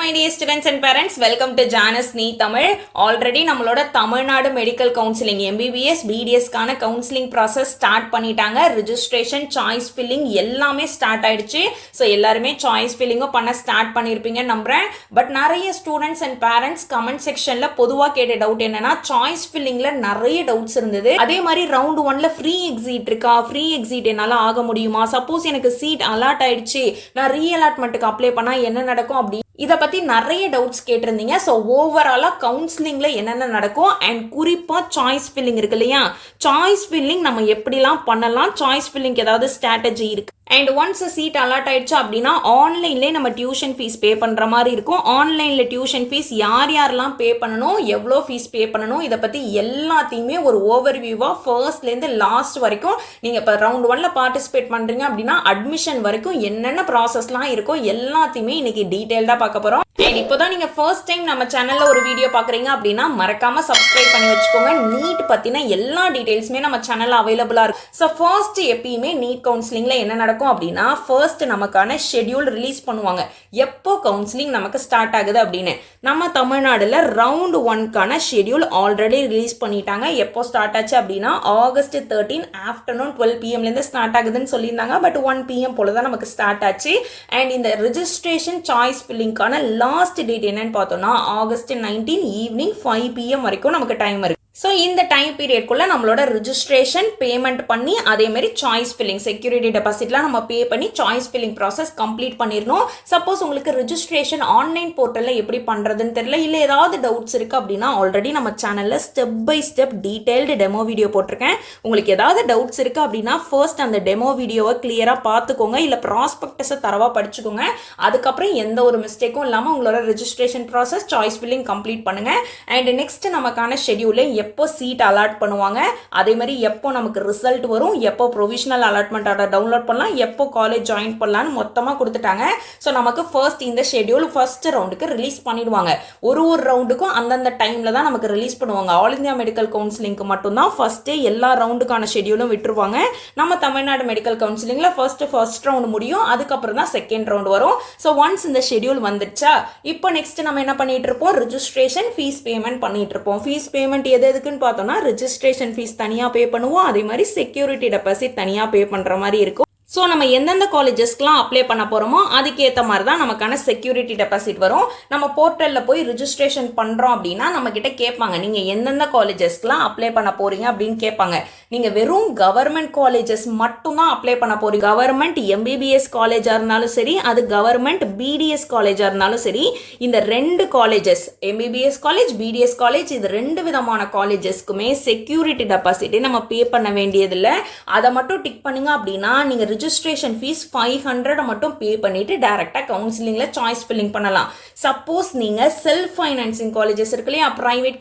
my dear students and parents, welcome to Janus Nee Tamil. Already நம்மளோட Tamil Nadu medical counselling MBBS BDS கான counselling process start பண்ணிட்டாங்க. Registration, choice filling எல்லாமே start ஆயிடுச்சு. So எல்லாருமே choice ஃபில்லிங்கும் பண்ண start பண்ணியிருப்பீங்க நம்புறேன். பட் நிறைய ஸ்டூடெண்ட்ஸ் அண்ட் பேரண்ட்ஸ் கமெண்ட் செக்ஷன்ல பொதுவாக கேட்ட டவுட் என்னன்னா, சாய்ஸ் ஃபில்லிங்ல நிறைய டவுட்ஸ் இருந்தது. அதே மாதிரி ரவுண்ட் 1ல ஃப்ரீ எக்ஸிட் இருக்கா, ஃப்ரீ எக்ஸிட் என்னால் ஆக முடியுமா, சப்போஸ் எனக்கு சீட் அலாட் ஆயிடுச்சு, நான் ரீ அலாட்மெண்ட்டுக்கு அப்ளை பண்ணா என்ன நடக்கும் அப்படி இதை பற்றி நிறைய டவுட்ஸ் கேட்டிருந்தீங்க. ஸோ ஓவராலாக கவுன்சிலிங்கில் என்னென்ன நடக்கும் அண்ட் குறிப்பாக சாய்ஸ் ஃபில்லிங் இருக்கு இல்லையா, சாய்ஸ் ஃபில்லிங் நம்ம எப்படிலாம் பண்ணலாம், சாய்ஸ் ஃபில்லிங் ஏதாவது ஸ்ட்ராட்டஜி இருக்கு. அண்ட் ஒன்ஸ் சீட் அலாட் ஆயிடுச்சு அப்படின்னா ஆன்லைன்லேயே நம்ம டியூஷன் ஃபீஸ் பே பண்ணுற மாதிரி இருக்கும். ஆன்லைனில் டியூஷன் ஃபீஸ் யாரெல்லாம் பே பண்ணணும், எவ்வளோ ஃபீஸ் பே பண்ணணும், இதை பற்றி எல்லாத்தையுமே ஒரு ஓவர்வியூவாக ஃபர்ஸ்ட்லேருந்து லாஸ்ட் வரைக்கும் நீங்கள் இப்போ ரவுண்ட் 1ல பார்ட்டிசிபேட் பண்ணுறீங்க அப்படின்னா அட்மிஷன் வரைக்கும் என்னென்ன ப்ராசஸ்லாம் இருக்கோ எல்லாத்தையுமே இன்னைக்கு டீட்டெயில்டாக பார்க்க போகிறோம். அண்ட் இப்போதான் நீங்கள் ஃபர்ஸ்ட் டைம் நம்ம சேனலில் ஒரு வீடியோ பார்க்குறீங்க அப்படின்னா மறக்காமல் சப்ஸ்கிரைப் பண்ணி வச்சுக்கோங்க. நீட் பற்றின எல்லா டீட்டெயில்ஸுமே நம்ம சேனலில் அவைலபிளாக இருக்கும். ஸோ ஃபர்ஸ்ட் எப்பயுமே நீட் கவுன்சிலிங்கில் என்ன நடக்கும் அப்படின்னா, ஃபர்ஸ்ட் நமக்கான ஷெட்யூல் ரிலீஸ் பண்ணுவாங்க. எப்போ கவுன்சிலிங் நமக்கு ஸ்டார்ட் ஆகுது அப்படின்னு நம்ம தமிழ்நாடுல ரவுண்ட் 1க்கான ஷெட்யூல் ஆல்ரெடி ரிலீஸ் பண்ணிட்டாங்க. எப்போ ஸ்டார்ட் ஆச்சு அப்படின்னா ஆகஸ்ட் 13 ஆஃப்டர்நூன் 12 PM ஸ்டார்ட் ஆகுதுன்னு சொல்லியிருந்தாங்க. பட் 1 PM போல தான் நமக்கு ஸ்டார்ட் ஆச்சு. அண்ட் இந்த ரெஜிஸ்ட்ரேஷன் சாய்ஸ் ஃபில்லிங்கான லாஸ்ட் டேட் என்னன்னு பார்த்தோம்னா ஆகஸ்ட் 19 ஈவினிங் 5 PM வரைக்கும் நமக்கு டைம் இருக்கு. ஸோ இந்த டைம் பீரியட்குள்ளே நம்மளோட ரிஜிஸ்ட்ரேஷன் பேமெண்ட் பண்ணி அதேமாதிரி சாய்ஸ் ஃபில்லிங் செக்யூரிட்டி டெபாசிட்லாம் நம்ம பே பண்ணி சாய்ஸ் ஃபில்லிங் ப்ராசஸ் கம்ப்ளீட் பண்ணிடணும். சப்போஸ் உங்களுக்கு ரிஜிஸ்ட்ரேஷன் ஆன்லைன் போர்ட்டலில் எப்படி பண்ணுறதுன்னு தெரியல, இல்லை ஏதாவது டவுட்ஸ் இருக்குது அப்படின்னா ஆல்ரெடி நம்ம சேனலில் step by step detailed demo video போட்டிருக்கேன். உங்களுக்கு ஏதாவது டவுட்ஸ் இருக்குது அப்படின்னா ஃபர்ஸ்ட் அந்த டெமோ வீடியோவை கிளியராக பார்த்துக்கோங்க, இல்லை ப்ராஸ்பெக்டஸை தரவாக படிச்சுக்கோங்க. அதுக்கப்புறம் எந்த ஒரு மிஸ்டேக்கும் இல்லாமல் உங்களோட registration process choice filling complete பண்ணுங்கள். அண்ட் நெக்ஸ்ட் நமக்கான ஷெட்யூலை எப்போ சீட் அலாட் பண்ணுவாங்க, அதே மாதிரி எப்போ நமக்கு ரிசல்ட் வரும், எப்போ ப்ரொவிஷனல் அலாட்மெண்ட் ஆர்டர் டவுன்லோட் பண்ணலாம், எப்போ காலேஜ் ஜாயின் பண்ணலான்னு மொத்தமாக கொடுத்துட்டாங்க. ஸோ நமக்கு ஃபர்ஸ்ட் இந்த ஷெட்யூல் ஃபர்ஸ்ட் ரவுண்டுக்கு ரிலீஸ் பண்ணிடுவாங்க. ஒரு ரவுண்டுக்கும் அந்தந்த டைமில் தான் நமக்கு ரிலீஸ் பண்ணுவாங்க. ஆல் இந்தியா மெடிக்கல் கவுன்சிலிங்க்கு மட்டும்தான் ஃபர்ஸ்டே எல்லா ரவுண்டுக்கான ஷெட்யூலும் விட்டுருவாங்க. நம்ம தமிழ்நாடு மெடிக்கல் கவுன்சிலிங்கில் ஃபர்ஸ்ட் ரவுண்ட் முடியும், அதுக்கப்புறம் தான் செகண்ட் ரவுண்ட் வரும். ஸோ ஒன்ஸ் இந்த ஷெட்யூல் வந்துடுச்சா, இப்போ நெக்ஸ்ட் நம்ம என்ன பண்ணிட்டு இருப்போம், ரிஜிஸ்ட்ரேஷன் ஃபீஸ் பேமெண்ட் பண்ணிட்டு இருப்போம். ஃபீஸ் பேமெண்ட் எதுக்குன்னு பார்த்தோம்னா ரெஜிஸ்ட்ரேஷன் ஃபீஸ் தனியாக பே பண்ணுவோம், அதே மாதிரி செக்யூரிட்டி டெபாசிட் தனியாக பே பண்ணுற மாதிரி இருக்கும். ஸோ நம்ம எந்தெந்த காலேஜஸ்க்குலாம் அப்ளை பண்ண போகிறோமோ அதுக்கேற்ற மாதிரி தான் நமக்கான செக்யூரிட்டி டெபாசிட் வரும். நம்ம போர்ட்டலில் போய் ரிஜிஸ்ட்ரேஷன் பண்ணுறோம் அப்படின்னா நம்மக்கிட்ட கேட்பாங்க, நீங்கள் எந்தெந்த காலேஜஸ்க்குலாம் அப்ளை பண்ண போகிறீங்க அப்படின்னு கேட்பாங்க. நீங்கள் வெறும் கவர்மெண்ட் காலேஜஸ் மட்டும்தான் அப்ளை பண்ண போகிறீங்க. கவர்மெண்ட் MBBS காலேஜாக இருந்தாலும் சரி, அது கவர்மெண்ட் BDS காலேஜாக இருந்தாலும் சரி, இந்த 2 colleges MBBS college, BDS college, இது 2 விதமான காலேஜஸ்க்குமே செக்யூரிட்டி டெபாசிட்டே நம்ம பே பண்ண வேண்டியதில்லை. அதை மட்டும் டிக் பண்ணுங்க அப்படின்னா நீங்கள் ரெஜிஸ்ட்ரேஷன் ஃபீஸ் 500 மட்டும் பே பண்ணிட்டு டைரக்டாக கவுன்சிலிங்கில் சாய்ஸ் ஃபில்லிங் பண்ணலாம். சப்போஸ் நீங்கள் செல்ஃப் ஃபைனான்சிங் காலேஜஸ் இருக்கு இல்லையா, ப்ரைவேட்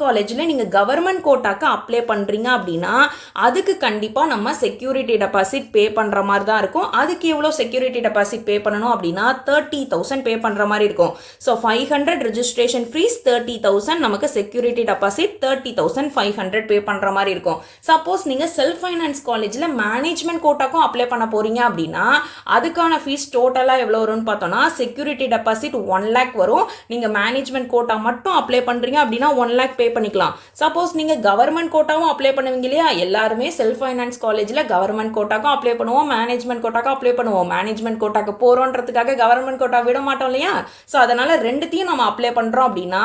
காலேஜில் நீங்கள் கவர்மெண்ட் கோட்டாக்கு அப்ளை பண்ணுறீங்க அப்படின்னா அதுக்கு கண்டிப்பாக நம்ம செக்யூரிட்டி டெபாசிட் பே பண்ணுற மாதிரி தான் இருக்கும். அதுக்கு எவ்வளோ செக்யூரிட்டி டெபாசிட் பே பண்ணணும் அப்படின்னா 30,000 பே பண்ணுற மாதிரி இருக்கும். ஸோ 500 ரெஜிஸ்ட்ரேஷன் ஃபீஸ், 30,000 நமக்கு செக்யூரிட்டி டெபாசிட் 30,500 பே பண்ணுற மாதிரி இருக்கும். சப்போஸ் நீங்கள் செல்ஃப் ஃபைனான்ஸ் காலேஜில் மேனேஜ்மெண்ட் கோட்டாக்கும் அப்ளை பண்ண போறீங்க அப்படின்னா அதுக்கான ஃபீஸ் டோட்டலாக எவ்வளோ வரும்னு பார்த்தோம்னா செக்யூரிட்டி டெபாசிட் 1 lakh வரும். நீங்கள் மேனேஜ்மெண்ட் கோட்டா மட்டும் அப்ளை பண்ணுறீங்க அப்படின்னா 1 lakh பே பண்ணிக்கலாம். சப்போஸ் நீங்கள் கவர்மெண்ட் கோட்டாவும் அப்ளை பண்ணுவீங்க இல்லையா, எல்லாருமே செல்ஃப் ஃபைனான்ஸ் காலேஜில் கவர்மெண்ட் கோட்டாக்கும் அப்ளை பண்ணுவோம், மேனேஜ்மெண்ட் கோட்டாக்கும் அப்ளை பண்ணுவோம். மேனேஜ்மெண்ட் கோட்டாக்கு போகிறோன்றதுக்காக கவர்மெண்ட் கோட்டா விட மாட்டோம் இல்லையா. ஸோ அதனால் ரெண்டுத்தையும் நம்ம அப்ளை பண்ணுறோம் அப்படின்னா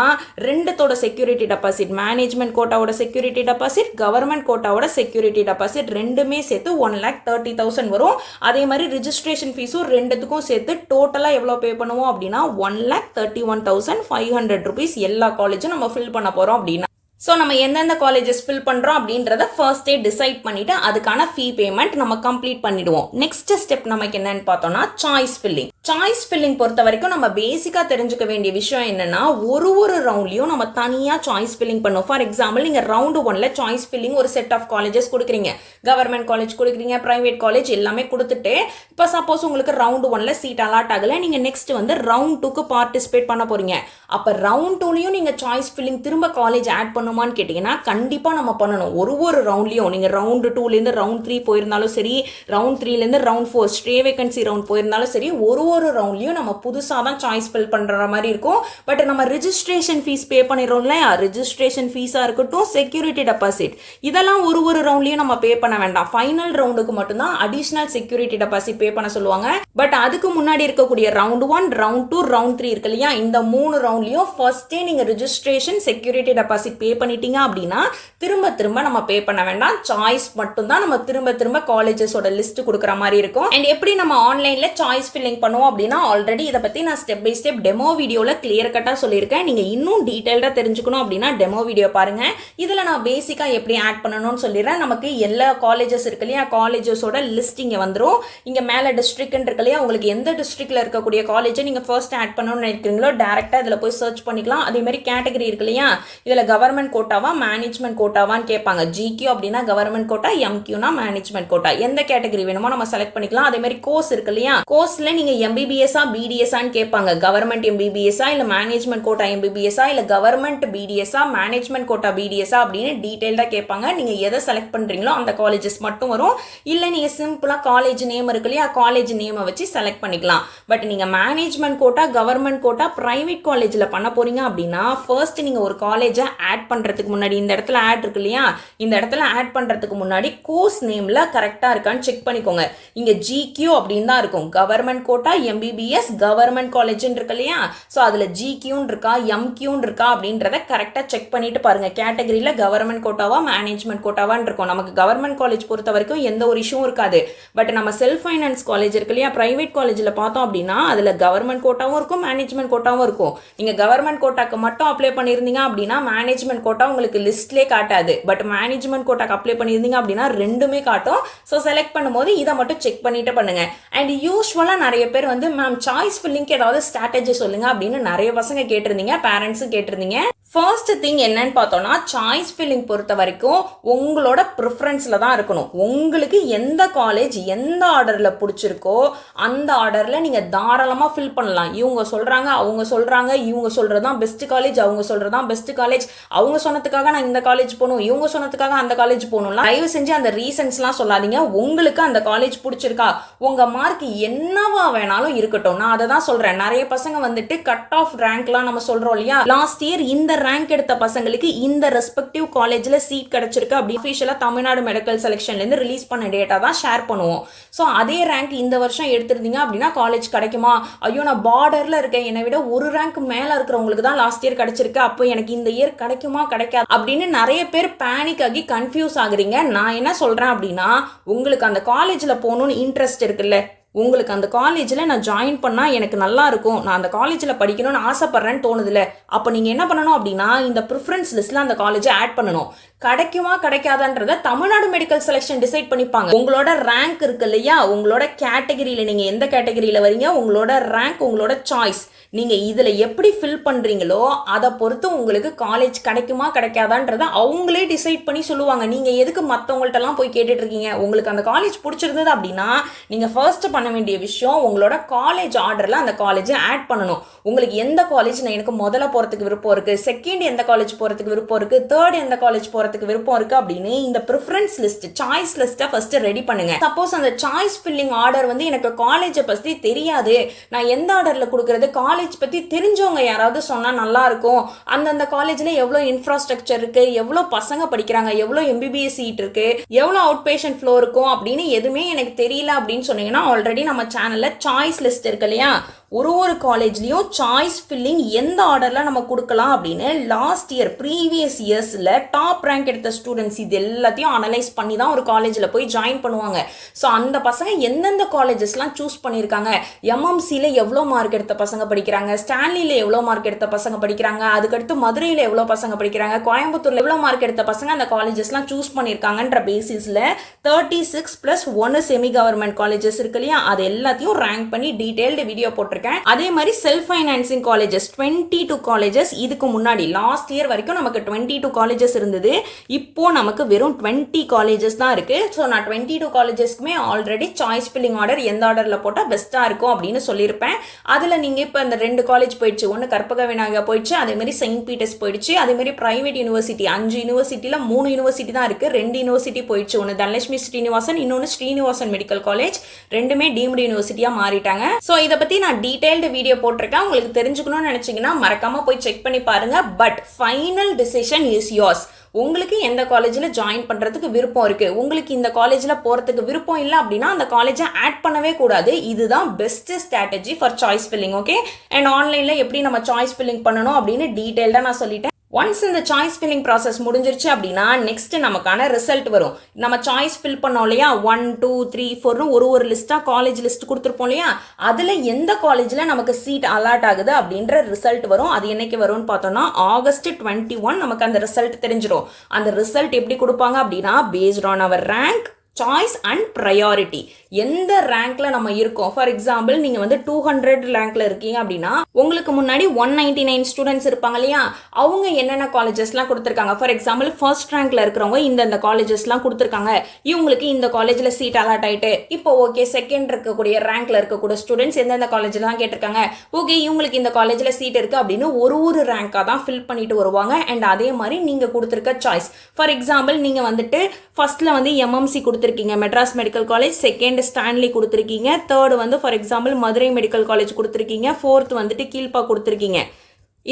ரெண்டுத்தோட செக்யூரிட்டி டெபாசிட், மேனேஜ்மெண்ட் கோட்டாவோட செக்யூரிட்டி டெபாசிட், கவர்மெண்ட் கோட்டாவோட செக்யூரிட்டி டெபாசிட் ரெண்டுமே சேர்த்து 1,30,000 வரும். அதே மாதிரி ரெஜிஸ்ட்ரேஷன் ஃபீஸும் ரெண்டுத்துக்கும் சேர்த்து டோட்டலாக எவ்வளோ பே பண்ணுவோம் அப்படின்னா 1,31,500 rupees எல்லா காலேஜும் நம்ம ஃபில் பண்ண போகிறோம் அப்படின்னா. ஸோ நம்ம எந்தெந்த காலேஜஸ் ஃபில் பண்ணுறோம் அப்படின்றத ஃபர்ஸ்டே டிசைட் பண்ணிவிட்டு அதுக்கான ஃபீ பேமெண்ட் நம்ம கம்ப்ளீட் பண்ணிடுவோம். நெக்ஸ்ட் ஸ்டெப் நமக்கு என்னன்னு பார்த்தோம்னா சாய்ஸ் ஃபில்லிங். சாய்ஸ் ஃபில்லிங் பொறுத்த வரைக்கும் நம்ம பேசிக்காக தெரிஞ்சுக்க வேண்டிய விஷயம் என்னன்னா, ஒரு ரவுண்ட்லையும் நம்ம தனியாக சாய்ஸ் ஃபில்லிங் பண்ணுவோம். ஃபார் எக்ஸாம்பிள் நீங்கள் ரவுண்டு 1ல சாய்ஸ் ஃபில்லிங் ஒரு செட் ஆஃப் காலேஜஸ் கொடுக்குறீங்க, கவர்மெண்ட் காலேஜ் கொடுக்குறீங்க, ப்ரைவேட் காலேஜ் எல்லாமே கொடுத்துட்டு இப்போ சப்போஸ் உங்களுக்கு ரவுண்டு 1ல சீட் அலாட் ஆகலை, நீங்கள் நெக்ஸ்ட் வந்து ரவுண்ட் 2க்கு பார்ட்டிசிபேட் பண்ண போகிறீங்க. அப்போ ரவுண்ட் 2லையும் நீங்கள் சாய்ஸ் ஃபில்லிங் திரும்ப காலேஜ் ஆட் பண்ணும் பண்ணணுமான்னு கேட்டிங்கன்னா கண்டிப்பாக நம்ம பண்ணணும். ஒரு ரவுண்ட்லேயும் நீங்கள் ரவுண்டு 2லேருந்து ரவுண்ட் 3 போயிருந்தாலும் சரி, ரவுண்ட் 3லேருந்து ரவுண்ட் 4 ஸ்டே வேகன்சி ரவுண்ட் போயிருந்தாலும் சரி, ஒரு ரவுண்ட்லேயும் நம்ம புதுசாக தான் சாய்ஸ் ஃபில் பண்ணுற மாதிரி இருக்கும். பட் நம்ம ரிஜிஸ்ட்ரேஷன் ஃபீஸ் பே பண்ணிடுறோம் இல்லையா, ரிஜிஸ்ட்ரேஷன் ஃபீஸாக இருக்கட்டும், செக்யூரிட்டி டெபாசிட், இதெல்லாம் ஒரு ரவுண்ட்லேயும் நம்ம பே பண்ண வேண்டாம். ஃபைனல் ரவுண்டுக்கு மட்டும்தான் அடிஷ்னல் செக்யூரிட்டி டெபாசிட் பே பண்ண சொல்லுவாங்க. பட் அதுக்கு முன்னாடி இருக்கக்கூடிய ரவுண்ட் 1, ரவுண்ட் 2, ரவுண்ட் 3 இருக்கு இல்லையா, இந்த 3 ரவுண்ட்லையும் ஃபர்ஸ்டே நீங்கள் ரிஜிஸ்ட்ரேஷன் செக்யூரிட்டி டெபாசிட் பே பண்ணிட்டீங்க அப்படின்னா திரும்ப நம்ம பே பண்ண வேண்டாம். சாய்ஸ் மட்டும்தான் நம்ம திரும்ப காலேஜஸோட லிஸ்ட் கொடுக்குற மாதிரி இருக்கும். அண்ட் எப்படி நம்ம ஆன்லைன்ல சாய்ஸ் ஃபில்லிங் பண்ணுவோம் அப்படின்னா ஆல்ரெடி இதை பற்றி நான் ஸ்டெப் பை ஸ்டெப் டெமோ வீடியோவில் கிளியர் கட்டாக சொல்லியிருக்கேன். நீங்கள் இன்னும் டீட்டெயில்டாக தெரிஞ்சுக்கணும் அப்படின்னா டெமோ வீடியோ பாருங்க. இதில் நான் பேசிக்காக எப்படி ஆட் பண்ணணும்னு சொல்லிடுறேன். நமக்கு எல்லா காலேஜஸ் இருக்கு இல்லையா, காலேஜஸோட லிஸ்ட் இங்கே வந்துடும். இங்கே மேலே டிஸ்ட்ரிக்ட் இருக்கு இல்லையா, உங்களுக்கு எந்த டிஸ்ட்ரிக்ட்ல இருக்கக்கூடிய காலேஜை நீங்கள் ஃபர்ஸ்ட் ஆட் பண்ணணும்னு நினைக்கிறீங்களோ டேரெக்டாக இதில் போய் சர்ச் பண்ணிக்கலாம். அதே மாதிரி கேட்டகரி இருக்கு இல்லையா, இதில் கவர்மெண்ட் கோட்டாவா மேனேஜ்மெண்ட் கோட்டாவான்னு கேட்பாங்க. ஜிக்யூ அப்படின்னா கவர்மெண்ட் கோட்டா, எம்கியூனா மேனேஜ்மெண்ட் கோட்டா, எந்த கேட்டகரி வேணுமோ நம்ம செலக்ட் பண்ணிக்கலாம். அதே மாதிரி கோர்ஸ் இருக்கு இல்லையா, கோர்ஸ்ல நீங்க எம்பிபிஎஸ்ஆ பிடிஎஸ்ஆன்னு கேட்பாங்க. கவர்மெண்ட் எம்பிபிஎஸ்ஆ இல்ல மேனேஜ்மெண்ட் கோட்டா எம்பிபிஎஸ்ஆ இல்ல கவர்மெண்ட் பிடிஎஸ்ஆ மேனேஜ்மெண்ட் கோட்டா பிடிஎஸ்ஆ அப்படின்னு டீடைல்டா கேட்பாங்க. நீங்க எதை செலக்ட் பண்றீங்களோ அந்த காலேஜஸ் மட்டும் வரும். இல்ல நீங்க சிம்பிளா காலேஜ் நேம் இருக்கு இல்லையா, காலேஜ் நேமை வச்சு செலக்ட் பண்ணிக்கலாம். பட் நீங்க management quota, government quota, private காலேஜ்ல பண்ண போறீங்க அப்படின்னா ஃபர்ஸ்ட் நீங்க ஒரு காலேஜை ஆட் பண்றதுக்கு முன்னாடி இந்த இடத்துல ஆட் இருக்கு இல்லையா, இந்த இடத்துல ஆட் பண்றதுக்கு முன்னாடி கோர்ஸ் நேம்ல கரெக்டா இருக்கான்னு செக் பண்ணிக்கோங்க. இங்க ஜிக்யூ அப்படின்னு தான் இருக்கும். Government quota MBBS government college இருக்கு இல்லையா, ஸோ அதுல ஜிக்யூன்னு இருக்கா எம்கியூன்னு இருக்கா அப்படின்றத கரெக்டா செக் பண்ணிட்டு பாருங்க. கேட்டகரியில கவர்மெண்ட் கோட்டாவா மேனேஜ்மெண்ட் கோட்டாவான்னு இருக்கும். நமக்கு கவர்மெண்ட் காலேஜ் பொறுத்த வரைக்கும் எந்த ஒரு இஷ்யூவும் இருக்காது. பட் நம்ம செல்ஃப் ஃபைனான்ஸ் காலேஜ் இருக்கு இல்லையா, பிரைவேட் காலேஜ்ல பார்த்தோம் அப்படின்னா அதுல கவர்மெண்ட் கோட்டாவும் இருக்கும் மேனேஜ்மெண்ட் கோட்டாவும் இருக்கும். நீங்க கவர்மெண்ட் கோட்டாக்கு மட்டும் அப்ளை பண்ணிருந்தீங்க அப்படின்னா மேனேஜ்மெண்ட் கோட்டா உங்களுக்கு லிஸ்ட்லேயே காட்டாது. பட் மேனேஜ்மெண்ட் கோட்டாக்கு அப்ளை பண்ணியிருந்தீங்க அப்படின்னா ரெண்டுமே காட்டும். ஸோ செலக்ட் பண்ணும்போது இதை மட்டும் செக் பண்ணிட்டு பண்ணுங்க. அண்ட் யூஸ்வலாக நிறைய பேர் வந்து மேம் சாய்ஸ் ஃபில்லிங்க்கு ஏதாவது ஸ்ட்ராட்டஜி சொல்லுங்க அப்படின்னு நிறைய பசங்க கேட்டிருந்தீங்க, பேரண்ட்ஸும் கேட்டிருந்தீங்க. ஃபர்ஸ்ட் திங் என்னன்னு பார்த்தோம்னா சாய்ஸ் ஃபில்லிங் பொறுத்த வரைக்கும் உங்களோட ப்ரிஃபரன்ஸில் தான் இருக்கணும். உங்களுக்கு எந்த காலேஜ் எந்த ஆர்டரில் பிடிச்சிருக்கோ அந்த ஆர்டரில் நீங்கள் தாராளமாக ஃபில் பண்ணலாம். இவங்க சொல்கிறாங்க அவங்க சொல்கிறாங்க, இவங்க சொல்கிறது தான் பெஸ்ட் காலேஜ், அவங்க சொல்கிறது தான் பெஸ்ட் காலேஜ், அவங்க சொன்னதுக்காக நான் இந்த காலேஜ் போகணும், இவங்க சொன்னதுக்காக அந்த காலேஜ் போகணும்லாம் தயவு செஞ்சு அந்த ரீசன்ஸ்லாம் சொல்லாதீங்க. உங்களுக்கு அந்த காலேஜ் பிடிச்சிருக்கா, உங்கள் மார்க் என்னவா வேணாலும் இருக்கட்டும். நான் அதை தான் சொல்கிறேன். நிறைய பசங்க வந்துட்டு கட் ஆஃப் ரேங்க்லாம் நம்ம சொல்கிறோம் இல்லையா, லாஸ்ட் இயர் இந்த ரேங்க் எடுத்த பசங்களுக்கு இந்த ரெஸ்பெக்டிவ் காலேஜ்ல சீட் கிடைச்சிருக்கு அப்படி அஃபிஷியலா தமிழ்நாடு மெடிக்கல் செலெக்ஷன்ல இருந்து ரிலீஸ் பண்ண டேட்டா தான் ஷேர் பண்ணுவோம். ஸோ அதே ரேங்க் இந்த வருஷம் எடுத்திருந்தீங்க அப்படின்னா காலேஜ் கிடைக்குமா, ஐயோ நான் பார்டர்ல இருக்கேன், என்னை விட ஒரு ரேங்க் மேல இருக்கிறவங்களுக்கு தான் லாஸ்ட் இயர் கிடைச்சிருக்கு, அப்போ எனக்கு இந்த இயர் கிடைக்குமா கிடைக்காது அப்படின்னு நிறைய பேர் பேனிக் ஆகி கன்ஃபியூஸ் ஆகுறீங்க. நான் என்ன சொல்றேன் அப்படின்னா உங்களுக்கு அந்த காலேஜ்ல போகணும்னு இன்ட்ரெஸ்ட் இருக்குல்ல, உங்களுக்கு அந்த காலேஜில் நான் ஜாயின் பண்ணால் எனக்கு நல்லா இருக்கும், நான் அந்த காலேஜில் படிக்கணும்னு ஆசைப்பட்றேன்னு தோணுதில்ல, அப்போ நீங்கள் என்ன பண்ணணும் அப்படின்னா இந்த ப்ரிஃபரன்ஸ் லிஸ்ட்டில் அந்த காலேஜை ஆட் பண்ணணும். கிடைக்குமா கிடைக்காதான்றத தமிழ்நாடு மெடிக்கல் செலெக்ஷன் டிசைட் பண்ணிப்பாங்க. உங்களோட ரேங்க் இருக்கு இல்லையா, உங்களோட கேட்டகரியில் நீங்கள் எந்த கேட்டகரியில் வரீங்க, உங்களோட ரேங்க் உங்களோட சாய்ஸ், நீங்கள் இதில் எப்படி ஃபில் பண்ணுறீங்களோ அதை பொறுத்து உங்களுக்கு காலேஜ் கிடைக்குமா கிடைக்காதான்றதை அவங்களே டிசைட் பண்ணி சொல்லுவாங்க. நீங்கள் எதுக்கு மற்றவங்கள்ட்டலாம் போய் கேட்டுட்ருக்கீங்க? உங்களுக்கு அந்த காலேஜ் பிடிச்சிருந்தது அப்படின்னா நீங்கள் ஃபர்ஸ்ட் பண்ண வேண்டிய விஷயம் உங்களோட காலேஜ் ஆர்டரில் அந்த காலேஜை ஆட் பண்ணணும். உங்களுக்கு எந்த காலேஜ் நான் எனக்கு முதல்ல போகிறதுக்கு விருப்பம் இருக்குது, செகண்ட் எந்த காலேஜ் போகிறதுக்கு விருப்பம் இருக்குது, தேர்ட் எந்த காலேஜ் போகிறதுக்கு விருப்பம் இருக்குது அப்படின்னு இந்த ப்ரிஃபரன்ஸ் லிஸ்ட் சாய்ஸ் லிஸ்ட்டை ஃபஸ்ட்டு ரெடி பண்ணுங்கள். சப்போஸ் அந்த சாய்ஸ் ஃபில்லிங் ஆர்டர் வந்து எனக்கு காலேஜை பற்றி தெரியாது, நான் எந்த ஆர்டரில் கொடுக்குறது, காலேஜ் பற்றி தெரிஞ்சவங்க யாராவது சொன்னால் நல்லாயிருக்கும், அந்தந்த காலேஜில் எவ்வளோ இன்ஃப்ராஸ்ட்ரக்சர் இருக்குது, எவ்வளோ பசங்க படிக்கிறாங்க, எவ்வளோ எம்பிபிஎஸ் சீட் இருக்குது, எவ்வளோ அவுட் பேஷண்ட் ஃப்ளோ இருக்கும் அப்படின்னு எதுவுமே எனக்கு தெரியல அப்படின்னு சொன்னீங்கன்னா ஆல்ரெடி நம்ம சேனலில் சாய்ஸ் லிஸ்ட் இருக்கு இல்லையா, ஒரு காலேஜ்லேயும் சாய்ஸ் ஃபில்லிங் எந்த ஆர்டரில் நம்ம கொடுக்கலாம் அப்படின்னு லாஸ்ட் இயர் ப்ரீவியஸ் இயர்ஸில் டாப் ரேங்க் எடுத்த ஸ்டூடெண்ட்ஸ் இது எல்லாத்தையும் அனலைஸ் பண்ணி தான் ஒரு காலேஜில் போய் ஜாயின் பண்ணுவாங்க. ஸோ அந்த பசங்க எந்தெந்த காலேஜஸ்லாம் சூஸ் பண்ணியிருக்காங்க, எம்எம்சியில் எவ்வளோ மார்க் எடுத்த பசங்க படிக்கிறாங்க, ஸ்டான்லியில் எவ்வளோ மார்க் எடுத்த பசங்க படிக்கிறாங்க, அதுக்கடுத்து மதுரையில் எவ்வளோ பசங்க படிக்கிறாங்க, கோயம்புத்தூரில் எவ்வளோ மார்க் எடுத்த பசங்க அந்த காலேஜஸ்லாம் சூஸ் பண்ணியிருக்காங்கன்ற பேசிஸில் 36+1 செமி கவர்மெண்ட் காலேஜஸ் இருக்கு இல்லையா, அது எல்லாத்தையும் ரேங்க் பண்ணி டீட்டெயில்டு வீடியோ போட்டிருக்கேன். போட்டிருக்கேன். அதே மாதிரி செல்ஃப் ஃபைனான்சிங் காலேஜஸ் 22 காலேஜஸ் இதுக்கு முன்னாடி லாஸ்ட் இயர் வரைக்கும் நமக்கு 22 காலேஜஸ் இருந்தது. இப்போ நமக்கு வெறும் 20 காலேஜஸ் தான் இருக்கு. ஸோ நான் 22 காலேஜஸ்க்குமே ஆல்ரெடி சாய்ஸ் ஃபில்லிங் ஆர்டர் எந்த ஆர்டரில் போட்டால் பெஸ்ட்டாக இருக்கும் அப்படின்னு சொல்லியிருப்பேன். அதில் நீங்கள் இப்போ இந்த 2 காலேஜ் போயிடுச்சு. ஒன்று கற்பக விநாயகா போயிடுச்சு, அதேமாதிரி செயின்ட் பீட்டர்ஸ் போயிடுச்சு. அதேமாதிரி பிரைவேட் யூனிவர்சிட்டி 5 யூனிவர்சிட்டியில் 3 யூனிவர்சிட்டி தான் இருக்குது. 2 யூனிவர்சிட்டி போயிடுச்சு. ஒன்று தனலட்சுமி ஸ்ரீனிவாசன், இன்னொன்று ஸ்ரீனிவாசன் மெடிக்கல் காலேஜ். ரெண்டுமே டீம்டு யூனிவர்சிட்டியாக மாறிட்டாங்க. ஸோ இதை பற்றி நான் டீடைல்டு வீடியோ போட்டிருக்கேன். உங்களுக்கு தெரிஞ்சுக்கணும்னு நினச்சிங்கன்னா மறக்காம போய் செக் பண்ணி பாருங்க. But final decision is yours. உங்களுக்கு எந்த காலேஜில் ஜாயின் பண்ணுறதுக்கு விருப்பம் இருக்குது, உங்களுக்கு இந்த காலேஜில் போகிறதுக்கு விருப்பம் இல்லை அப்படின்னா அந்த காலேஜை ஆட் பண்ணவே கூடாது. இதுதான் best strategy for choice filling. Okay, and ஆன்லைனில் எப்படி நம்ம சாய்ஸ் ஃபில்லிங் பண்ணணும் அப்படின்னு டீட்டெயில்டாக நான் சொல்லிட்டேன். ஒன்ஸ் இந்த சாய்ஸ் ஃபில்லிங் ப்ராசஸ் முடிஞ்சிருச்சு அப்படின்னா நெக்ஸ்ட் நமக்கான ரிசல்ட் வரும். நம்ம சாய்ஸ் ஃபில் பண்ணோம் இல்லையா, 1 2 3 4 ஒரு லிஸ்ட்டாக காலேஜ் லிஸ்ட் கொடுத்துருப்போம் இல்லையா, அதில் எந்த காலேஜில் நமக்கு சீட் அலாட் ஆகுது அப்படின்ற ரிசல்ட் வரும். அது என்னைக்கு வரும்னு பார்த்தோம்னா August 21 நமக்கு அந்த ரிசல்ட் தெரிஞ்சிடும். அந்த ரிசல்ட் எப்படி கொடுப்பாங்க அப்படின்னா based on our rank, choice and priority. எந்த ரேங்க்ல நம்ம இருக்கோம், ஃபார் எக்ஸாம்பிள் நீங்கள் வந்து 200 ரேங்க்ல இருக்கீங்க அப்படின்னா உங்களுக்கு முன்னாடி 199 ஸ்டூடெண்ட்ஸ் இருப்பாங்க இல்லையா, அவங்க என்னென்ன காலேஜஸ்லாம் கொடுத்துருக்காங்க. ஃபார் எக்ஸாம்பிள் ஃபர்ஸ்ட் ரேங்க்ல இருக்கிறவங்க இந்த காலேஜஸ்லாம் கொடுத்துருக்காங்க, இவங்களுக்கு இந்த காலேஜில் சீட் அலாட் ஆயிட்டு. இப்போ ஓகே, செகண்ட் இருக்கக்கூடிய ரேங்க்ல இருக்கக்கூடிய ஸ்டூடெண்ட்ஸ் எந்தெந்த காலேஜ்லாம் கேட்டிருக்காங்க, ஓகே இவங்களுக்கு இந்த காலேஜில் சீட் இருக்கு அப்படின்னு ஒரு ரேங்காக தான் ஃபில் பண்ணிட்டு வருவாங்க. அண்ட் அதே மாதிரி நீங்கள் கொடுத்துருக்க சாய்ஸ், ஃபார் எக்ஸாம்பிள் நீங்கள் வந்துட்டு ஃபர்ஸ்ட்ல வந்து எம்எம்சி கொடுத்துருக்கீங்க, Madras medical college, second Stanley கொடுத்துருக்கீங்க, தேர்டு வந்து for example Madurai medical college கொடுத்துருக்கீங்க, ஃபோர்த் வந்துட்டு கீழ்பா கொடுத்துருக்கீங்க.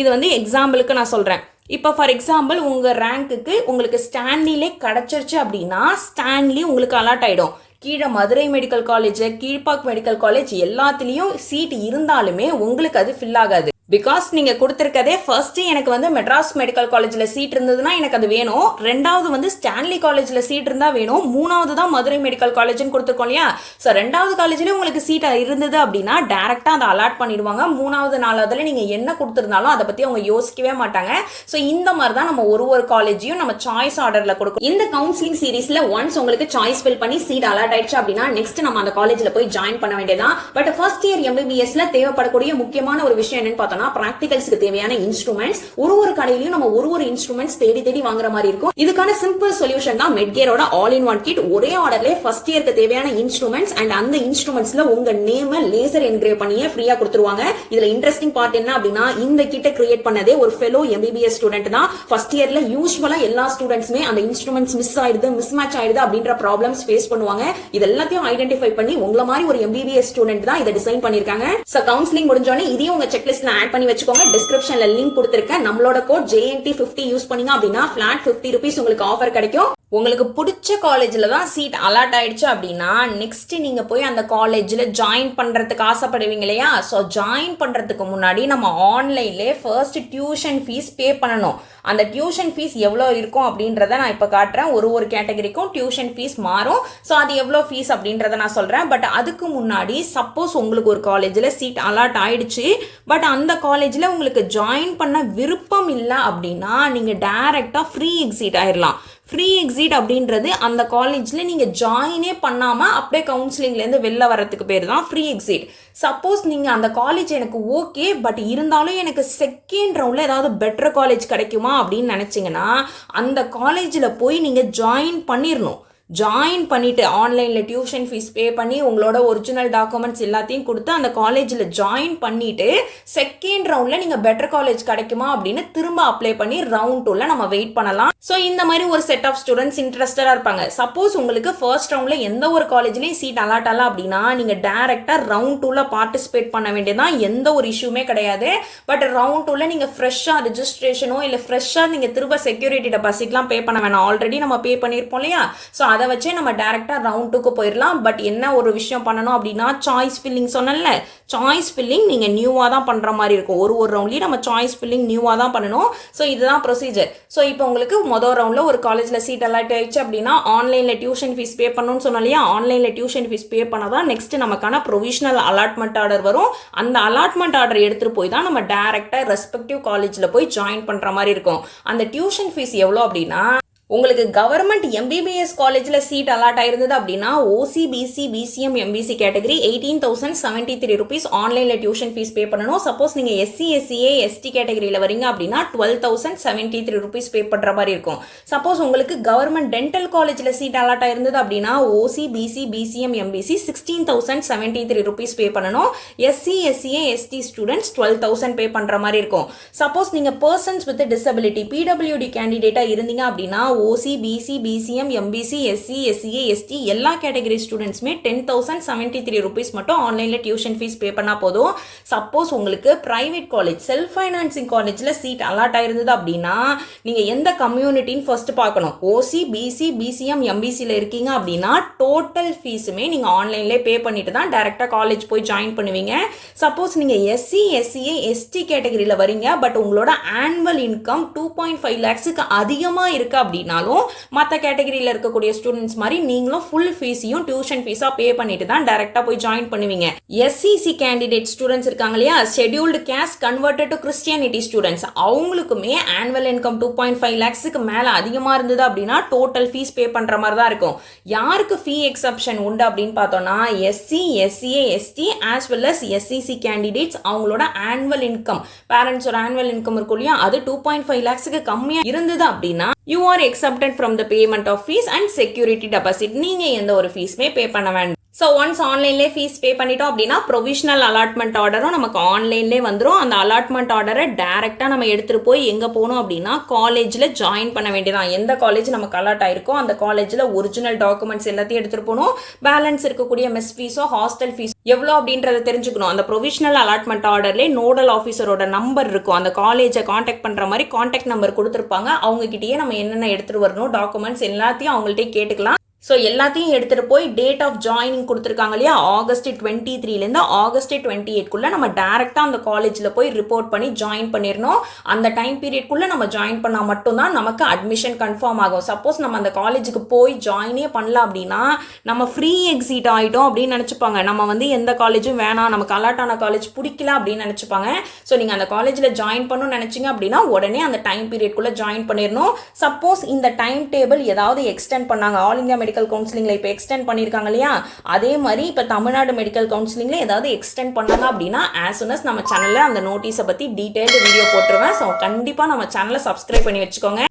இது வந்து எக்ஸாம்பிளுக்கு நான் சொல்கிறேன். இப்போ ஃபார் எக்ஸாம்பிள் உங்கள் ரேங்க்குக்கு உங்களுக்கு ஸ்டான்லிலே கிடச்சிருச்சு அப்படின்னா ஸ்டான்லி உங்களுக்கு அலாட் ஆகிடும். கீழே Madurai medical college, Kilpauk medical college எல்லாத்துலேயும் சீட் இருந்தாலுமே உங்களுக்கு அது ஃபில் ஆகாது. பிகாஸ் நீங்கள் கொடுத்துருக்கதே ஃபர்ஸ்ட்டு எனக்கு வந்து மெட்ராஸ் மெடிக்கல் காலேஜில் சீட் இருந்ததுன்னா எனக்கு அது வேணும், ரெண்டாவது வந்து ஸ்டான்லி காலேஜில் சீட் இருந்தால் வேணும், மூணாவது தான் மதுரை மெடிக்கல் காலேஜ்னு கொடுத்துருக்கோம் இல்லையா. ஸோ ரெண்டாவது காலேஜ்லேயும் உங்களுக்கு சீட் இருந்தது அப்படின்னா டேரெக்டாக அதை அலாட் பண்ணிடுவாங்க. மூணாவது நாலாவதுல நீங்கள் என்ன கொடுத்துருந்தாலும் அதை பற்றி அவங்க யோசிக்கவே மாட்டாங்க. ஸோ இந்த மாதிரி தான் நம்ம ஒரு காலேஜையும் நம்ம சாய்ஸ் ஆர்டரில் கொடுக்கும். இந்த கவுன்சிலிங் சீரீஸில் ஒன்ஸ் உங்களுக்கு சாய்ஸ் ஃபில் பண்ணி சீட் அலாட் ஆயிடுச்சு அப்படின்னா நெக்ஸ்ட் நம்ம அந்த காலேஜில் போய் ஜாயின் பண்ண வேண்டியதான். பட் ஃபர்ஸ்ட் இயர் எம்பிபிஎஸ்ல தேவைப்படக்கூடிய முக்கியமான ஒரு விஷயம் என்னன்னு பார்த்தோம்னா பிராக்டிகல்ஸ்க்கு தேவையான இன்ஸ்ட்ருமெண்ட்ஸ். ஒரு கடையிலயும் நம்ம ஒரு இன்ஸ்ட்ருமெண்ட்ஸ் தேடி வாங்குற மாதிரி இருக்கும். இதுக்கான சிம்பிள் சொல்யூஷன் தான் மெட்கேரோட ஆல் இன் ஒன் கிட். ஒரே ஆர்டர்ல ஃபர்ஸ்ட் இயருக்கு தேவையான இன்ஸ்ட்ருமெண்ட்ஸ் அண்ட் அந்த இன்ஸ்ட்ருமெண்ட்ஸ்ல உங்க நேம் லேசர் என்கிரேவ் பண்ணியே ஃப்ரீயா கொடுத்துருவாங்க. இதுல இன்ட்ரெஸ்டிங் பார்ட் என்ன அப்படின்னா இந்த கிட்ட கிரியேட் பண்ணதே ஒரு ஃபெலோ எம்பிபிஎஸ் ஸ்டூடெண்ட் தான். ஃபர்ஸ்ட் இயர்ல யூஸ்வலா எல்லா ஸ்டூடெண்ட்ஸ்மே அந்த இன்ஸ்ட்ருமெண்ட்ஸ் மிஸ் ஆயிடுது, மிஸ் மேட்ச் ஆயிடுது அப்படின்ற ப்ராப்ளம்ஸ் ஃபேஸ் பண்ணுவாங்க. இது எல்லாத்தையும் ஐடென்டிஃபை பண்ணி உங்களை மாதிரி ஒரு எம்பிபிஎஸ் ஸ்டூடெண்ட் தான் இதை டிசைன் பண்ணிருக்காங்க. சோ கவுன்சிலிங் முடிஞ்சோடனே இதையும் உங்க செக்லிஸ்ட்ல ஆட் பண்ணி வச்சுக்கோங்க. டிஸ்கிரிப்ஷன்ல லிங்க் கொடுத்திருக்கேன். நம்மளோட கோட் JNT50 யூஸ் பண்ணீங்க அப்படின்னா ஃபிளாட் 50 rupees உங்களுக்கு ஆஃபர் கிடைக்கும். உங்களுக்கு பிடிச்ச காலேஜில் தான் சீட் அலாட் ஆயிடுச்சு அப்படின்னா நெக்ஸ்ட் நீங்கள் போய் அந்த காலேஜில் ஜாயின் பண்ணுறதுக்கு ஆசைப்படுவீங்க இல்லையா. ஸோ ஜாயின் பண்ணுறதுக்கு முன்னாடி நம்ம ஆன்லைன்லேயே ஃபர்ஸ்ட் டியூஷன் ஃபீஸ் பே பண்ணணும். அந்த டியூஷன் ஃபீஸ் எவ்வளோ இருக்கும் அப்படின்றத நான் இப்போ காட்டுறேன். ஒரு கேட்டகரிக்கும் டியூஷன் ஃபீஸ் மாறும். ஸோ அது எவ்வளோ ஃபீஸ் அப்படின்றத நான் சொல்கிறேன். பட் அதுக்கு முன்னாடி சப்போஸ் உங்களுக்கு ஒரு காலேஜில் சீட் அலாட் ஆயிடுச்சு, பட் அந்த காலேஜில் உங்களுக்கு ஜாயின் பண்ண விருப்பம் இல்லை அப்படின்னா நீங்கள் டைரெக்டாக ஃப்ரீ எக்ஸிட் ஆயிடலாம். ஃப்ரீ எக்ஸிட் அப்படின்றது அந்த காலேஜில் நீங்கள் ஜாயினே பண்ணாமல் அப்படியே கவுன்சிலிங்லேருந்து வெளில வரத்துக்கு பேர் தான் ஃப்ரீ எக்ஸிட். சப்போஸ் நீங்கள் அந்த காலேஜ் எனக்கு ஓகே, பட் இருந்தாலும் எனக்கு செகண்ட் ரவுண்டில் ஏதாவது பெட்டர் காலேஜ் கிடைக்குமா அப்படின்னு நினச்சிங்கன்னா அந்த காலேஜில் போய் நீங்கள் ஜாயின் பண்ணிடணும். ஜாயின் பண்ணிவிட்டு ஆன்லைனில் டியூஷன் ஃபீஸ் பே பண்ணி உங்களோட ஒரிஜினல் டாக்குமெண்ட்ஸ் எல்லாத்தையும் கொடுத்து அந்த காலேஜில் ஜாயின் பண்ணிவிட்டு செகண்ட் ரவுண்டில் நீங்கள் பெட்டர் காலேஜ் கிடைக்குமா அப்படின்னு திரும்ப அப்ளை பண்ணி ரவுண்ட் 2ல நம்ம வெயிட் பண்ணலாம். ஸோ இந்த மாதிரி ஒரு செட் ஆஃப் ஸ்டூடெண்ட்ஸ் இன்ட்ரெஸ்டடாக இருப்பாங்க. சப்போஸ் உங்களுக்கு ஃபர்ஸ்ட் ரவுண்டில் எந்த ஒரு காலேஜ்லேயும் சீட் அலாட் ஆகலாம் அப்படின்னா நீங்கள் டேரெக்டாக ரவுண்ட் 2ல பார்ட்டிசிபேட் பண்ண வேண்டியதான். எந்த ஒரு இஷ்யூமே கிடையாது. பட் ரவுண்ட் 2ல நீங்கள் ஃப்ரெஷ்ஷாக ரிஜிஸ்ட்ரேஷனோ இல்லை ஃப்ரெஷ்ஷாக நீங்கள் திரும்ப செக்யூரிட்டி டெபாசிட்லாம் பே பண்ண வேணாம். ஆல்ரெடி நம்ம பே பண்ணியிருப்போம் இல்லையா. ஸோ அதை வச்சே நம்ம டைரக்டா ரவுண்ட் 2க்கு போயிடலாம். பட் என்ன ஒரு விஷயம் பண்ணணும் அப்படின்னா சாய்ஸ் ஃபில்லிங் சொன்னல, சாய்ஸ் ஃபில்லிங் நீங்க நியூவா தான் பண்ற மாதிரி இருக்கும். ஒரு ரவுண்ட்லயும் நம்ம சாய்ஸ் ஃபில்லிங் நியூவா தான் பண்ணணும். ஸோ இதுதான் ப்ரொசீஜர். ஸோ இப்போ உங்களுக்கு முதல் ரவுண்ட்ல ஒரு காலேஜ்ல சீட் அலாட் ஆயிடுச்சு அப்படின்னா ஆன்லைன்ல டியூஷன் ஃபீஸ் பே பண்ணணும்னு சொன்னோம் இல்லையா. ஆன்லைன்ல டியூஷன் ஃபீஸ் பே பண்ணாதான் நெக்ஸ்ட் நமக்கான ப்ரொவிஷனல் அலாட்மெண்ட் ஆர்டர் வரும். அந்த அலாட்மெண்ட் ஆர்டர் எடுத்துட்டு போய் தான் நம்ம டைரக்டா ரெஸ்பெக்டிவ் காலேஜ்ல போய் ஜாயின் பண்ற மாதிரி இருக்கும். அந்த டியூஷன் ஃபீஸ் எவ்வளோ அப்படின்னா உங்களுக்கு கவர்மெண்ட் எம்பிபிஎஸ் காலேஜில் சீட் அலாட் ஆயிருந்தது அப்படின்னா OC BC BCM MBC category 18,073 rupees ஆன்லைனில் டியூஷன் ஃபீஸ் பே பண்ணணும். சப்போஸ் நீங்கள் எஸ்சி எஸ்சிஏ எஸ்டி கேட்டகரியில் வரீங்க அப்படின்னா 12,073 rupees பே பண்ணுற மாதிரி இருக்கும். சப்போஸ் உங்களுக்கு கவர்மெண்ட் டென்டல் காலேஜில் சீட் அலாட் ஆயிருந்தது அப்படின்னா OC BC BCM MBC 16,073 rupees pay பண்ணணும். SC SCA ST students 12,000 pay பண்ணுற மாதிரி இருக்கும். சப்போஸ் நீங்கள் பர்சன்ஸ் வித் டிசபிலிட்டி பிடபிள்யூடி கேண்டிடேட்டாக இருந்தீங்க அப்படின்னா OC BC BCM MBC SC SCA ST எல்லா கேட்டகரி ஸ்டூடெண்ட்ஸுமே 10,073 rupees மட்டும் ஆன்லைனில் டியூஷன் ஃபீஸ் பே பண்ணால் போதும். சப்போஸ் உங்களுக்கு ப்ரைவேட் காலேஜ் செல்ஃப் ஃபைனான்சிங் காலேஜில் சீட் அலாட் ஆயிருந்தது அப்படின்னா நீங்கள் எந்த கம்யூனிட்டின்னு ஃபர்ஸ்ட் பார்க்கணும். ஓசி பிசி பிசிஎம் எம்பிசியில் இருக்கீங்க அப்படின்னா டோட்டல் ஃபீஸுமே நீங்கள் ஆன்லைன்லேயே பே பண்ணிட்டு தான் டேரெக்டாக காலேஜ் போய் ஜாயின் பண்ணுவீங்க. சப்போஸ் நீங்கள் எஸ்சி எஸ்சிஏ எஸ்டி கேட்டகரியில் வரீங்க பட் உங்களோட ஆனுவல் இன்கம் 2.5 lakhsக்கு அதிகமாக இருக்குது அப்படின்னாலும் மற்ற கேட்டகரியில் இருக்கக்கூடிய ஸ்டூடெண்ட்ஸ் மாதிரி நீங்களும் ஃபுல் ஃபீஸையும் டியூஷன் ஃபீஸாக பே பண்ணிட்டு தான் டைரக்டாக போய் ஜாயின் பண்ணுவீங்க. எஸ்சிசி கேண்டிடேட் ஸ்டூடெண்ட்ஸ் இருக்காங்க இல்லையா, scheduled caste converted to Christianity students, அவங்களுக்குமே ஆனுவல் இன்கம் 2.5 lakhsக்கு மேலே அதிகமாக இருந்தது அப்படின்னா டோட்டல் ஃபீஸ் பே பண்ணுற மாதிரி தான் இருக்கும். யாருக்கு ஃபீ எக்ஸப்ஷன் உண்டு அப்படின்னு பார்த்தோம்னா SC SCA ST as well as SCC candidates அவங்களோட ஆனுவல் இன்கம் பேரண்ட்ஸோட ஆனுவல் இன்கம் இருக்கும் இல்லையா அது 2.5 lakhsக்கு கம்மியாக இருந்தது அப்படின்னா you are exempted from the payment of fees and security deposit. நீங்க எந்த ஒரு ஃபீஸ்மே பே பண்ண வேண்டாம். ஸோ ஒன்ஸ் ஆன்லைன்லேயே ஃபீஸ் பே பண்ணிட்டோம் அப்படின்னா ப்ரொவிஷனல் அலாட்மெண்ட் ஆர்டரும் நமக்கு ஆன்லைன்லேயே வந்துடும். அந்த அலாட்மெண்ட் ஆர்டரை டேரெக்டாக நம்ம எடுத்துகிட்டு போய் எங்கே போகணும் அப்படின்னா காலேஜில் ஜாயின் பண்ண வேண்டியதான். எந்த காலேஜ் நமக்கு அலாட் ஆயிருக்கோ அந்த காலேஜில் ஒரிஜினல் டாக்குமெண்ட்ஸ் எல்லாத்தையும் எடுத்துகிட்டு போகணும். பேலன்ஸ் இருக்கக்கூடிய மெஸ் ஃபீஸோ ஹாஸ்டல் ஃபீஸ் எவ்வளோ அப்படின்றத தெரிஞ்சுக்கணும். அந்த ப்ரொவிஷனல் அலாட்மெண்ட் ஆர்டர்லேயே நோடல் ஆஃபீஸரோட நம்பர் இருக்கும். அந்த காலேஜை காண்டாக்ட் பண்ணுற மாதிரி காண்டாக்ட் நம்பர் கொடுத்துருப்பாங்க. அவங்ககிட்டயே நம்ம என்னென்ன எடுத்துகிட்டு வரணும் டாக்குமெண்ட்ஸ் எல்லாத்தையும் அவங்கள்ட்டே கேட்டுக்கலாம். ஸோ எல்லாத்தையும் எடுத்துகிட்டு போய் டேட் ஆஃப் ஜாயினிங் கொடுத்துருக்காங்க இல்லையா ஆகஸ்ட் 23 ஆகஸ்ட் 28 நம்ம டேரெக்டாக அந்த காலேஜில் போய் ரிப்போர்ட் பண்ணி ஜாயின் பண்ணிடணும். அந்த டைம் பீரியட்குள்ளே நம்ம ஜாயின் பண்ணால் மட்டும்தான் நமக்கு அட்மிஷன் கன்ஃபார்ம் ஆகும். சப்போஸ் நம்ம அந்த காலேஜுக்கு போய் ஜாயினே பண்ணல அப்படின்னா நம்ம ஃப்ரீ எக்ஸிட் ஆகிட்டோம் அப்படின்னு நினச்சிப்பாங்க. நம்ம எந்த காலேஜும் வேணாம், நமக்கு அலாட் ஆன காலேஜ் பிடிக்கல அப்படின்னு நினச்சிப்பாங்க. ஸோ நீங்கள் அந்த காலேஜில் ஜாயின் பண்ணணும்னு நினச்சிங்க அப்படின்னா உடனே அந்த டைம் பீரியட்குள்ளே ஜாயின் பண்ணிடணும். சப்போஸ் இந்த டைம் டேபிள் ஏதாவது எக்ஸ்டெண்ட் பண்ணாங்க, ஆல் இந்தியா மெடிக்கல் கவுன்சிலிங்ல இப்போ எக்ஸ்டெண்ட் பண்ணியிருக்காங்க இல்லையா அதே மாதிரி இப்போ தமிழ்நாடு மெடிக்கல் கவுன்சிலிங்ல ஏதாவது எக்ஸ்டெண்ட் பண்ணாங்க அப்படின்னா as soon as நம்ம சேனல்ல அந்த நோட்டீஸை பற்றி டீட்டெயில்டு வீடியோ போட்டுருவேன். ஸோ கண்டிப்பாக நம்ம சேனலை சப்ஸ்கிரைப் பண்ணி வச்சுக்கோங்க.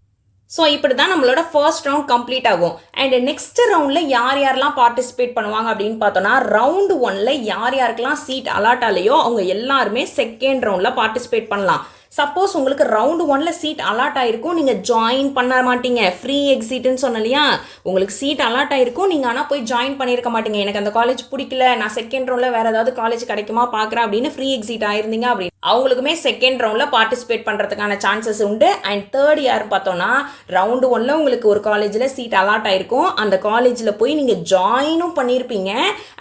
ஸோ இப்படி தான் நம்மளோட ஃபர்ஸ்ட் ரவுண்ட் கம்ப்ளீட் ஆகும். அண்ட் நெக்ஸ்ட் ரவுண்டில் யாரெல்லாம் பார்ட்டிசிபேட் பண்ணுவாங்க அப்படின்னு பார்த்தோன்னா ரவுண்டு 1ல் யாருக்கெல்லாம் சீட் அலாட் ஆலையோ அவங்க எல்லாருமே செகண்ட் ரவுண்டில் பார்ட்டிசிபேட் பண்ணலாம். சப்போஸ் உங்களுக்கு ரவுண்டு 1ல் சீட் அலாட் ஆயிருக்கும், நீங்கள் ஜாயின் பண்ண மாட்டீங்க, ஃப்ரீ எக்ஸிட்னு சொன்ன இல்லையா உங்களுக்கு சீட் அலாட் ஆயிருக்கும், நீங்கள் ஆனால் போய் ஜாயின் பண்ணியிருக்க மாட்டீங்க. எனக்கு அந்த காலேஜ் பிடிக்கல, நான் செகண்ட் ரவுண்டில் வேறு ஏதாவது காலேஜ் கிடைக்குமா பார்க்குறேன் அப்படின்னு ஃப்ரீ எக்ஸிட் ஆயிருந்தீங்க அப்படின்னு அவங்களுக்குமே செகண்ட் ரவுண்டில் பார்ட்டிசிபேட் பண்ணுறதுக்கான சான்சஸ் உண்டு. அண்ட் தேர்ட் யாருன்னு பார்த்தோன்னா ரவுண்டு 1ல் உங்களுக்கு ஒரு காலேஜில் சீட் அலாட் ஆயிருக்கும், அந்த காலேஜில் போய் நீங்கள் ஜாயினும் பண்ணியிருப்பீங்க.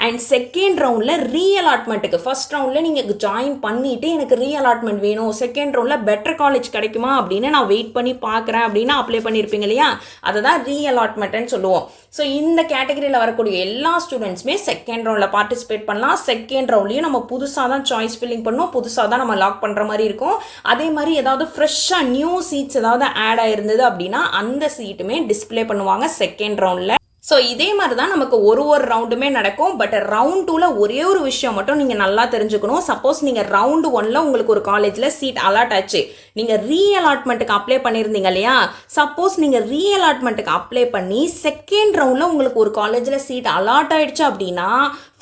அண்ட் செகண்ட் ரவுண்டில் ரீஅலாட்மெண்ட்டுக்கு ஃபர்ஸ்ட் ரவுண்டில் நீங்கள் ஜாயின் பண்ணிவிட்டு எனக்கு ரீஅலாட்மெண்ட் வேணும், செகண்ட் ரவுண்டில் பெட்டர் காலேஜ் கிடைக்குமா அப்படின்னு நான் வெயிட் பண்ணி பார்க்குறேன் அப்படின்னு அப்ளை பண்ணியிருப்பீங்க இல்லையா அதை தான் ரீஅலாட்மெண்ட்னு சொல்லுவோம். ஸோ இந்த கேட்டகரியில் வரக்கூடிய எல்லா ஸ்டூடெண்ட்ஸுமே செகண்ட் ரவுண்டில் பார்ட்டிசிபேட் பண்ணலாம். செகண்ட் ரவுண்ட்லையும் நம்ம புதுசாக தான் சாய்ஸ் ஃபில்லிங் பண்ணோம், புதுசாக தான் நம்ம லாக் பண்ணுற மாதிரி இருக்கும். அதே மாதிரி ஏதாவது ஃப்ரெஷ்ஷாக நியூ சீட்ஸ் ஏதாவது ஆட் ஆயிருந்தது அப்படின்னா அந்த சீட்டுமே டிஸ்பிளே பண்ணுவாங்க செகண்ட் ரவுண்டில். ஸோ இதே மாதிரி தான் நமக்கு ஒரு ரவுண்டுமே நடக்கும். பட் ரவுண்ட் 2ல் ஒரே ஒரு விஷயம் மட்டும் நீங்கள் நல்லா தெரிஞ்சுக்கணும். சப்போஸ் நீங்கள் ரவுண்டு 1ல் உங்களுக்கு ஒரு காலேஜில் சீட் அலாட் ஆச்சு, நீங்கள் ரீஅலாட்மெண்ட்டுக்கு அப்ளை பண்ணியிருந்தீங்க இல்லையா சப்போஸ் நீங்கள் ரீஅலாட்மெண்ட்டுக்கு அப்ளை பண்ணி செகண்ட் ரவுண்டில் உங்களுக்கு ஒரு காலேஜில் சீட் அலாட் ஆயிடுச்சு அப்படின்னா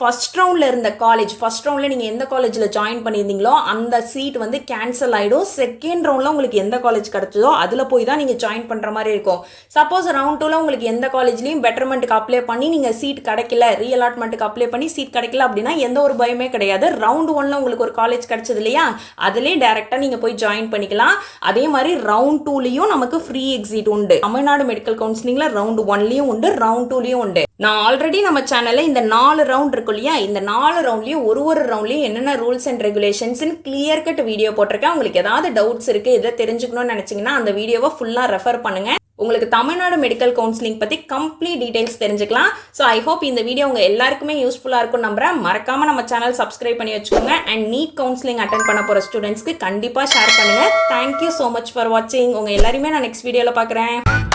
ஃபர்ஸ்ட் ரவுண்டில் இருந்த காலேஜ் ஃபர்ஸ்ட் ரவுண்டில் நீங்கள் எந்த காலேஜில் ஜாயின் பண்ணியிருந்தீங்களோ அந்த சீட் கேன்சல் ஆகிடும். செகண்ட் ரவுண்டில் உங்களுக்கு எந்த காலேஜ் கிடச்சதோ அதில் போய் தான் நீங்கள் ஜாயின் பண்ணுற மாதிரி இருக்கும். சப்போஸ் ரவுண்ட் 2ல் உங்களுக்கு எந்த காலேஜ்லையும் பெட்டர்மெண்ட்டுக்கு அப்ளை பண்ணி நீங்கள் சீட் கிடைக்கல, ரீஅலாட்மெண்ட்டுக்கு அப்ளை பண்ணி சீட் கிடைக்கல அப்படின்னா எந்த ஒரு பயமே கிடையாது. ரவுண்ட் 1ல் உங்களுக்கு ஒரு காலேஜ் கிடைச்சது இல்லையா அதிலே டேரெக்டாக நீங்கள் போய் ஜாயின் பண்ணிக்கலாம். அதே மாதிரி ரவுண்ட் 2லையும் நமக்கு ஃப்ரீ எக்ஸிட் உண்டு. தமிழ்நாடு மெடிக்கல் கவுன்சிலிங்கில் ரவுண்ட் 1லையும் உண்டு, ரவுண்ட் 2லையும் உண்டு. நான் ஆல்ரெடி நம்ம சேனலில் இந்த 4 ரவுண்ட் இருக்கும் இல்லையா இந்த 4 ரவுண்ட்லையும் ஒரு ரவுண்ட்லையும் என்னென்ன ரூல்ஸ் அண்ட் ரெகுலேஷன்ஸ்னு கிளியர் கட் வீடியோ போட்டிருக்கேன். உங்களுக்கு ஏதாவது டவுட்ஸ் இருக்குது இதை தெரிஞ்சுக்கணும்னு நினச்சிங்கன்னா அந்த வீடியோவை ஃபுல்லாக ரெஃபர் பண்ணுங்கள். உங்களுக்கு தமிழ்நாடு மெடிக்கல் கவுன்சிலிங் பற்றி கம்ப்ளீட் டீடைல்ஸ் தெரிஞ்சுக்கலாம். ஸோ ஐ ஹோப் இந்த வீடியோ உங்கள் எல்லாருக்குமே யூஸ்ஃபுல்லாக இருக்கும் நம்புறேன். மறக்காமல் நம்ம சேனல் சப்ஸ்கிரைப் பண்ணி வச்சுக்கோங்க. அண்ட் நீட் கவுன்சிலிங் அட்டென்ட் பண்ண போகிற ஸ்டூடெண்ட்ஸ்க்கு கண்டிப்பாக ஷேர் பண்ணுங்கள். தேங்க்யூ ஸோ மச் ஃபார் வாட்சிங். உங்கள் எல்லாருமே நான் நெக்ஸ்ட் வீடியோவில் பார்க்குறேன்.